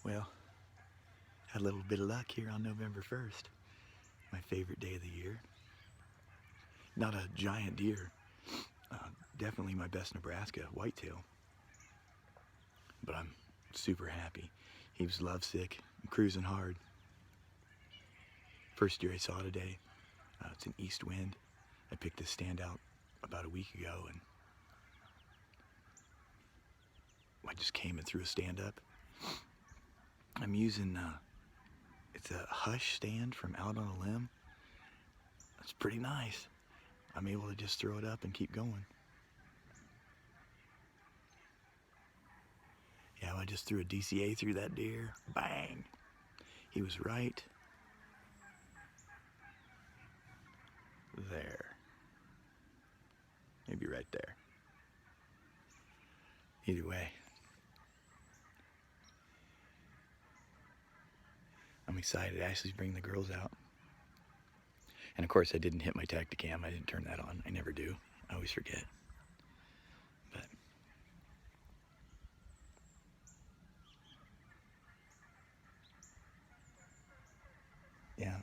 Well, had a little bit of luck here on November 1st, my favorite day of the year. Not a giant deer, definitely my best Nebraska whitetail, but I'm super happy. He was lovesick, cruising hard. First deer I saw today, it's an east wind. I picked this stand out about a week ago, and I just came and threw a stand up. I'm using, it's a Hush stand from Out on a Limb. It's pretty nice. I'm able to just throw it up and keep going. Yeah, I just threw a DCA through that deer. Bang! He was right there. Maybe right there. Either way, I'm excited. Ashley's bringing the girls out. And of course, I didn't hit my Tacticam. I didn't turn that on. I never do. I always forget. But yeah,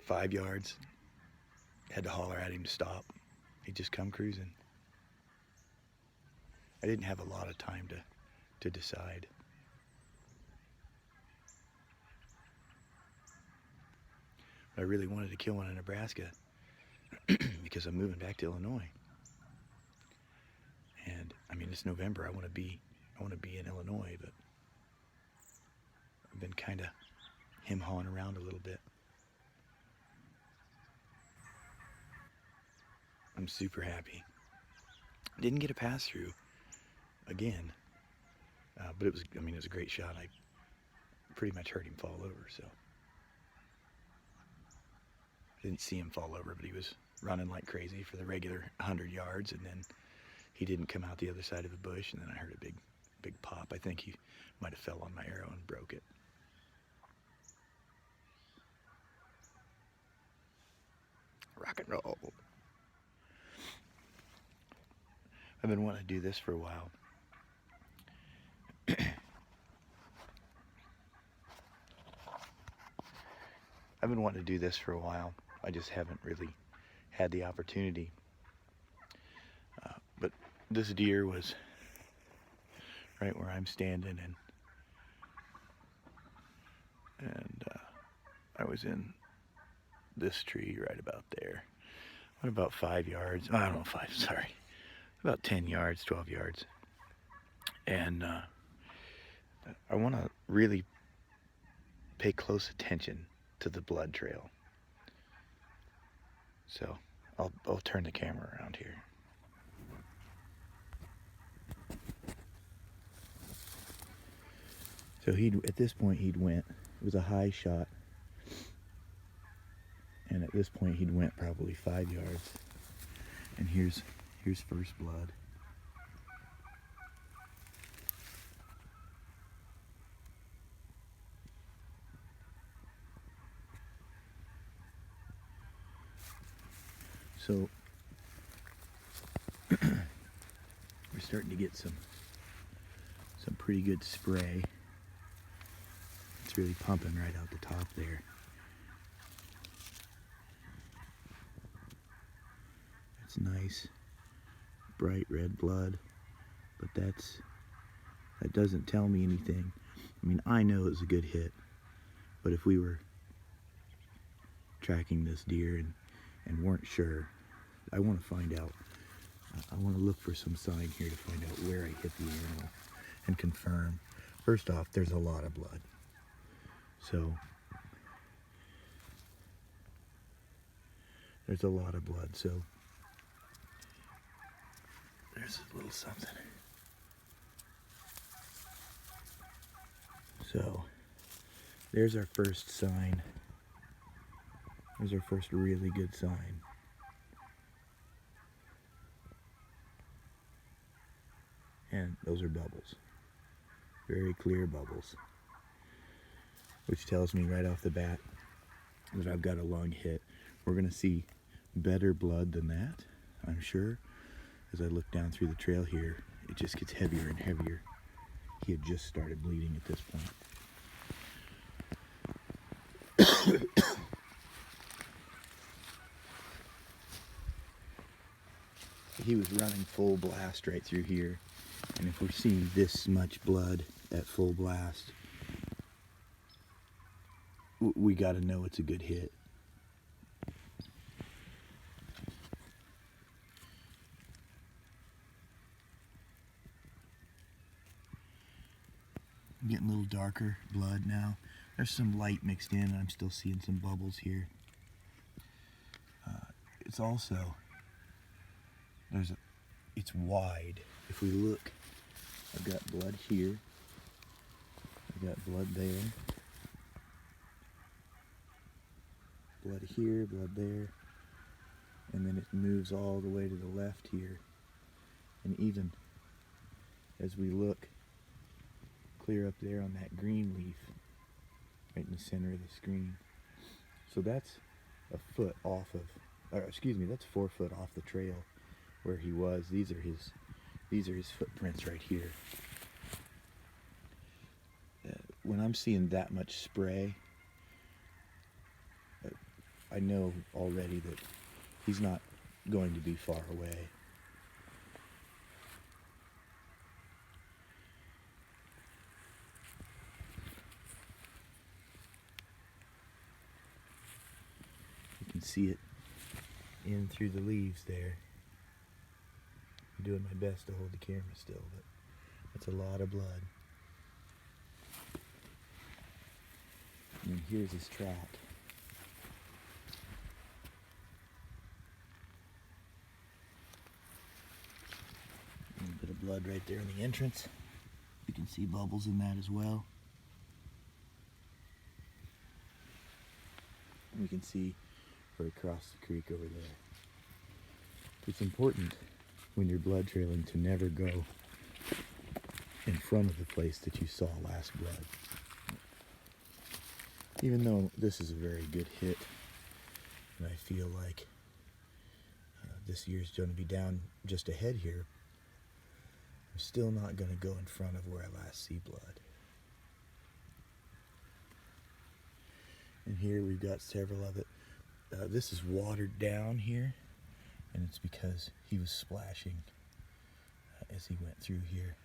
5 yards. Had to holler at him to stop. He'd just come cruising. I didn't have a lot of time to decide. But I really wanted to kill one in Nebraska because I'm moving back to Illinois. And I mean, it's November. I want to be in Illinois, but I've been kind of him-hawing around a little bit. I'm super happy. Didn't get a pass through again, but it was a great shot. I pretty much heard him fall over, so I didn't see him fall over, but he was running like crazy for the regular 100 yards, and then he didn't come out the other side of the bush, and then I heard a big pop. I think he might have fell on my arrow and broke it. Rock and roll. I've been wanting to do this for a while. I've been wanting to do this for a while. I just haven't really had the opportunity. But this deer was right where I'm standing, and I was in this tree right about there. What, about 5 yards? Oh, I don't know, 5, sorry. About 10 yards, 12 yards. And I want to really pay close attention to the blood trail. So I'll turn the camera around here. So at this point he'd went. It was a high shot. And at this point he'd went probably 5 yards. And here's first blood. So we're starting to get some pretty good spray. It's really pumping right out the top there. It's nice, bright red blood, but that doesn't tell me anything. I mean, I know it's a good hit, but if we were tracking this deer and weren't sure, I want to find out. I want to look for some sign here to find out where I hit the animal and confirm. First off, there's a lot of blood. So there's a lot of blood. So there's a little something. So there's our first sign. There's our first really good sign. And those are bubbles. Very clear bubbles. Which tells me right off the bat that I've got a lung hit. We're gonna see better blood than that, I'm sure. As I look down through the trail here, it just gets heavier and heavier. he had just started bleeding at this point. He was running full blast right through here, and if we're seeing this much blood at full blast, we got to know it's a good hit. I'm getting a little darker blood now. There's some light mixed in, and I'm still seeing some bubbles here. It's also, it's wide. If we look, I've got blood here. I've got blood there. Blood here, blood there. And then it moves all the way to the left here. And even as we look clear up there on that green leaf, right in the center of the screen. So that's a foot off of, that's 4 foot off the trail where he was. These are his footprints right here. When I'm seeing that much spray, I know already that he's not going to be far away. You can see it in through the leaves there. I'm doing my best to hold the camera still, but that's a lot of blood. And here's his track. A little bit of blood right there in the entrance. You can see bubbles in that as well. And we can see right across the creek over there. It's important when you're blood trailing to never go in front of the place that you saw last blood. Even though this is a very good hit, and I feel like this year's going to be down just ahead here, I'm still not going to go in front of where I last see blood. And here we've got several of it. This is watered down here, and it's because he was splashing as he went through here.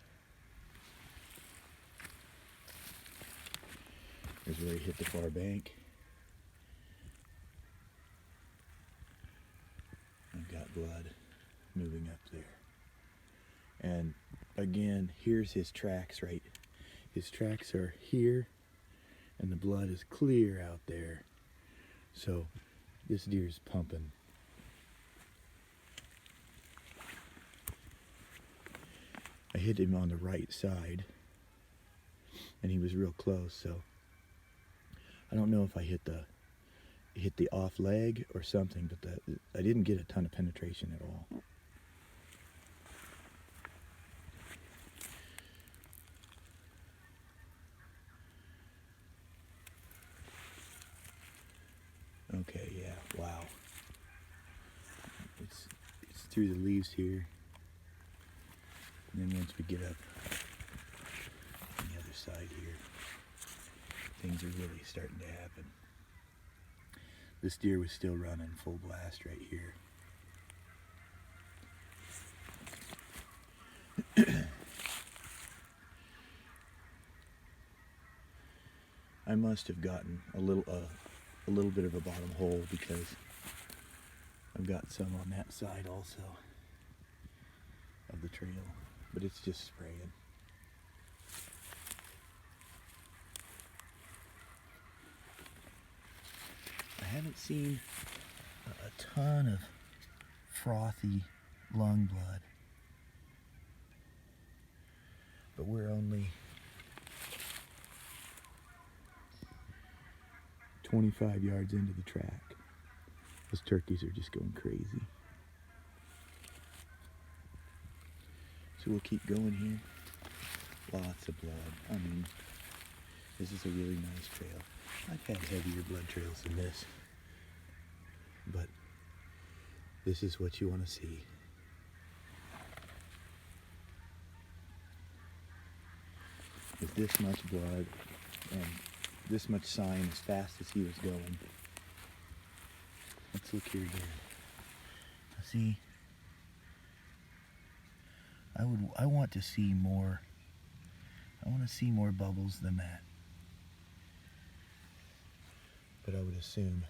Here's where he hit the far bank. I've got blood moving up there. And again, here's his tracks, right? His tracks are here, and the blood is clear out there. So this deer's pumping. I hit him on the right side, and he was real close, so I don't know if I hit the off leg or something, but I didn't get a ton of penetration at all. Okay, yeah, wow. It's through the leaves here. And then once we get up on the other side here, things are really starting to happen. This deer was still running full blast right here. I must have gotten a little bit of a bottom hole because I've got some on that side also of the trail, but it's just spraying. I haven't seen a ton of frothy lung blood, but we're only 25 yards into the track. Those turkeys are just going crazy. So we'll keep going here. Lots of blood. I mean, this is a really nice trail. I've had heavier blood trails than this, but this is what you want to see. with this much blood and this much sign as fast as he was going. Let's look here again. See, I want to see more. I want to see more bubbles than that. But I would assume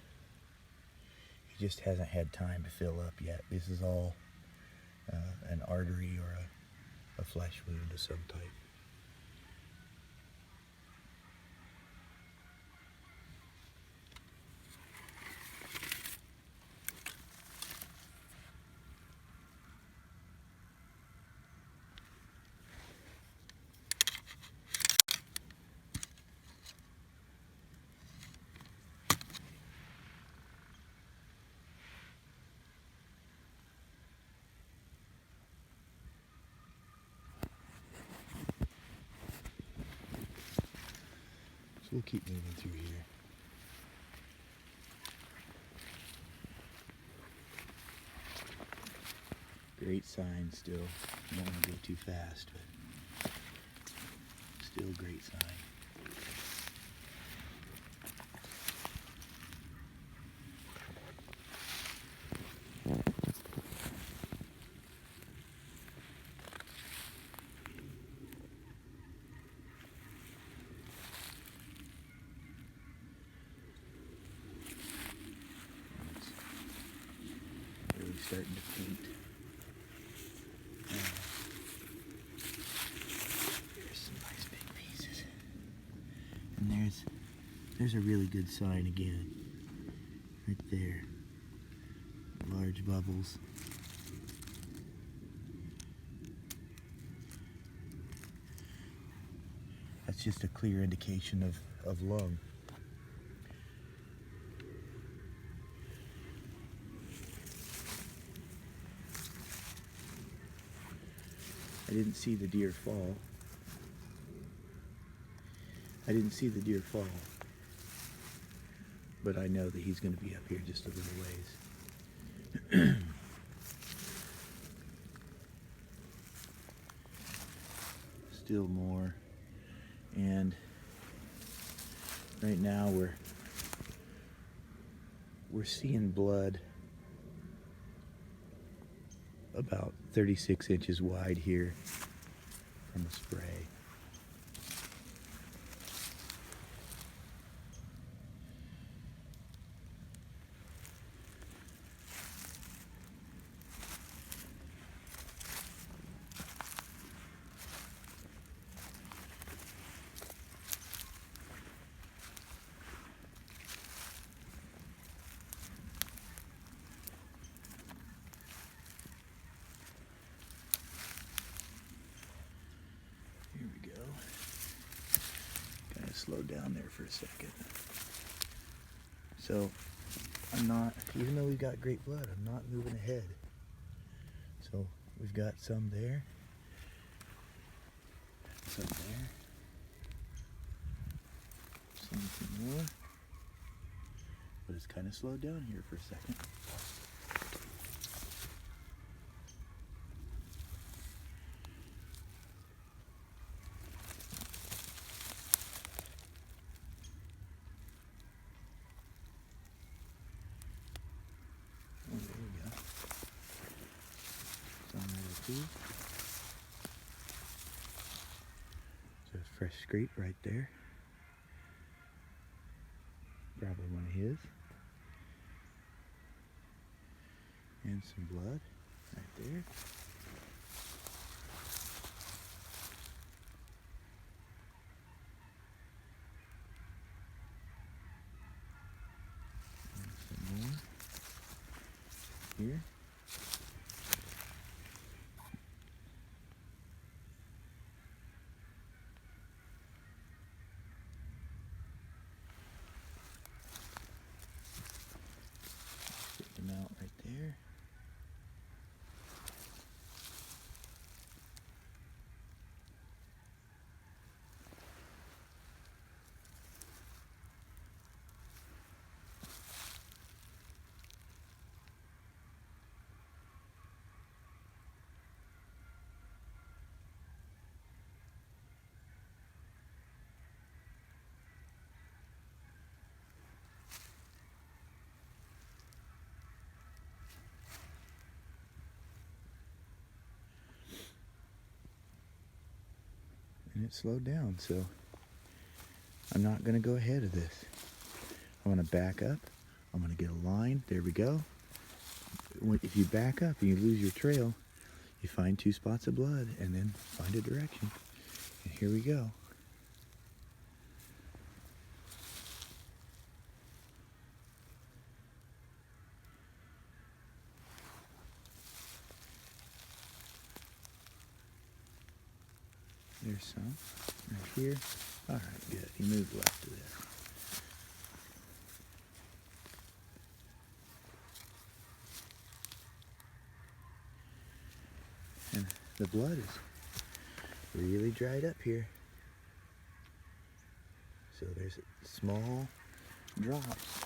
he just hasn't had time to fill up yet. This is all an artery or a flesh wound of some type. So we'll keep moving through here. Great sign still. Don't want to go too fast, but still great sign. It's really starting to paint. There's some nice big pieces. And there's a really good sign again. Right there. Large bubbles. That's just a clear indication of lung. I didn't see the deer fall. But I know that he's going to be up here just a little ways. Still more. And right now we're seeing blood about 36 inches wide here from a spray. Slow down there for a second. So I'm not, even though we've got great blood, I'm not moving ahead. So we've got some there, some there, some more, but it's kind of slowed down here for a second. There's a fresh scrape right there. Probably one of his. And some blood right there. And some more here. Out right there. it slowed down, so I'm not going to go ahead of this. I'm going to back up. I'm going to get a line. There we go. If you back up and you lose your trail, you find 2 spots of blood and then find a direction. And here we go. There's some right here. All right, good. He moved left of this. And the blood is really dried up here. So there's small drops.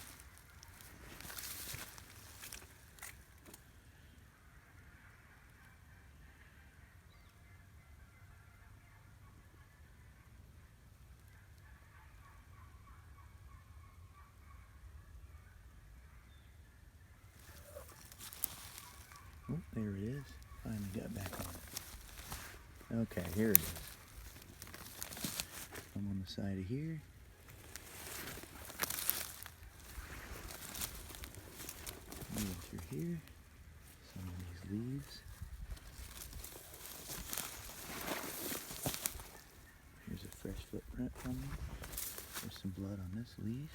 Oh, there it is. Finally got back on. Okay, here it is. I'm on the side of here. Moving through here. Some of these leaves. Here's a fresh footprint from me. There's some blood on this leaf.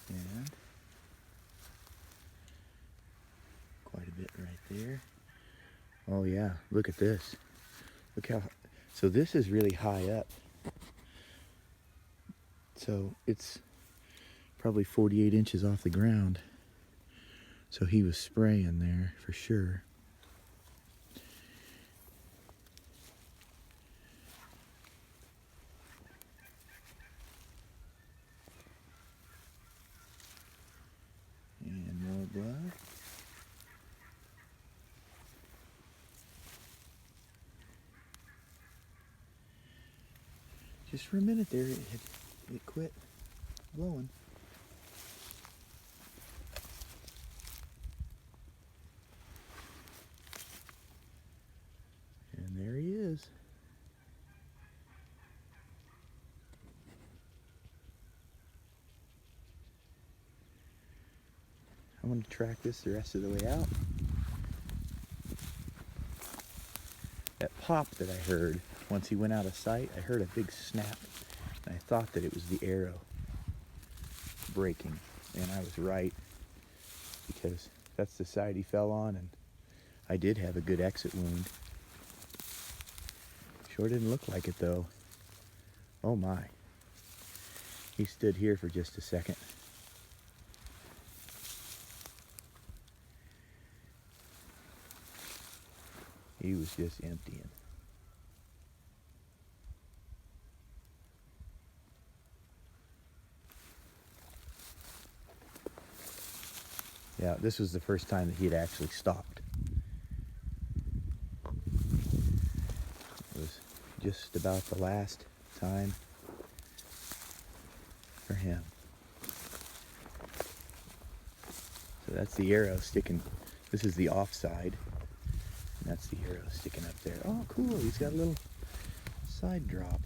And quite a bit right there. Oh yeah, look at this. Look how, so this is really high up. So it's probably 48 inches off the ground. So he was spraying there for sure. And more blood. Just for a minute there, it quit blowing. And there he is. I'm going to track this the rest of the way out. That pop that I heard once he went out of sight, I heard a big snap. And I thought that it was the arrow breaking. And I was right, because that's the side he fell on, and I did have a good exit wound. Sure didn't look like it though. Oh my. He stood here for just a second. He was just emptying. Yeah, this was the first time that he had actually stopped. It was just about the last time for him. So that's the arrow sticking. This is the off side. And that's the arrow sticking up there. Oh, cool. He's got a little side drop.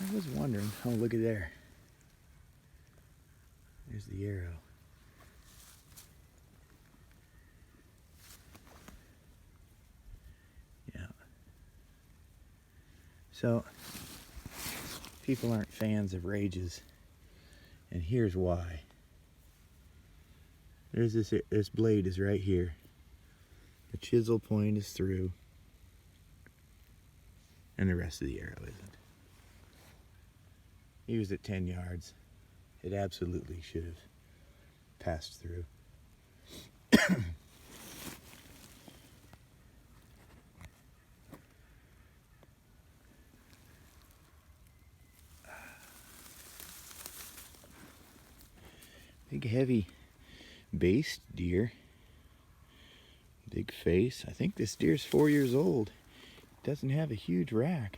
I was wondering. Oh, look at there. There's the arrow. Yeah. So, people aren't fans of rages. And here's why. There's this blade is right here. The chisel point is through. And the rest of the arrow isn't. He was at 10 yards. It absolutely should have passed through. Big heavy based deer. Big face. I think this deer's 4 years old. Doesn't have a huge rack.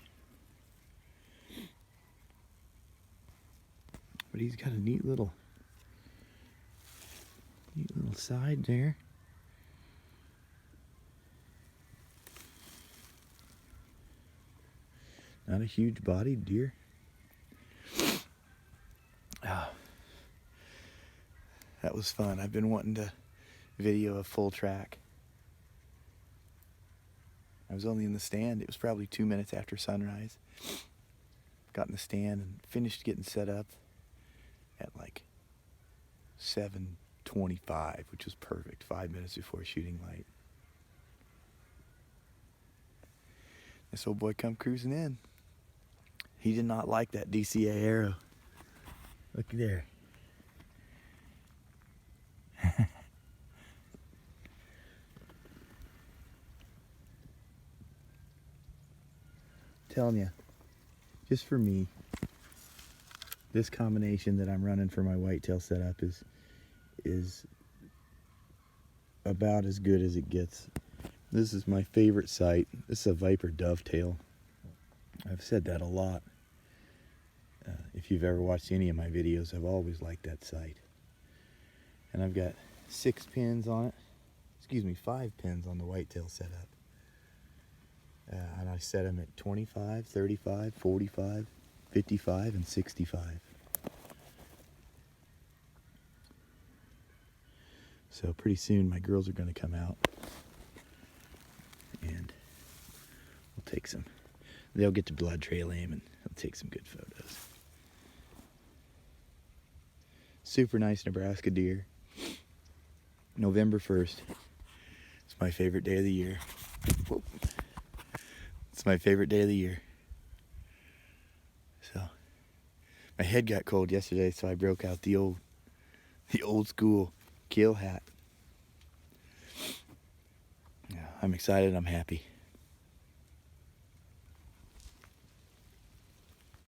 But he's got a neat little Neat little side there. Not a huge bodied deer. Oh, that was fun. I've been wanting to video a full track. I was only in the stand. It was probably 2 minutes after sunrise. Got in the stand and finished getting set up at like 7:25, which was perfect. 5 minutes before shooting light. This old boy come cruising in. He did not like that DCA arrow. Look there. Telling you, just for me, this combination that I'm running for my whitetail setup is about as good as it gets. This is my favorite sight. This is a Viper Dovetail. I've said that a lot. If you've ever watched any of my videos, I've always liked that sight. And I've got 6 pins on it. Excuse me, 5 pins on the whitetail setup. And I set them at 25, 35, 45, 55, and 65. So pretty soon my girls are going to come out and we'll take some. They'll get to blood trail aim and I'll take some good photos. Super nice Nebraska deer. November 1st. It's my favorite day of the year. Whoop. It's my favorite day of the year. So my head got cold yesterday, so I broke out the old school kill hat. Yeah, I'm excited, I'm happy.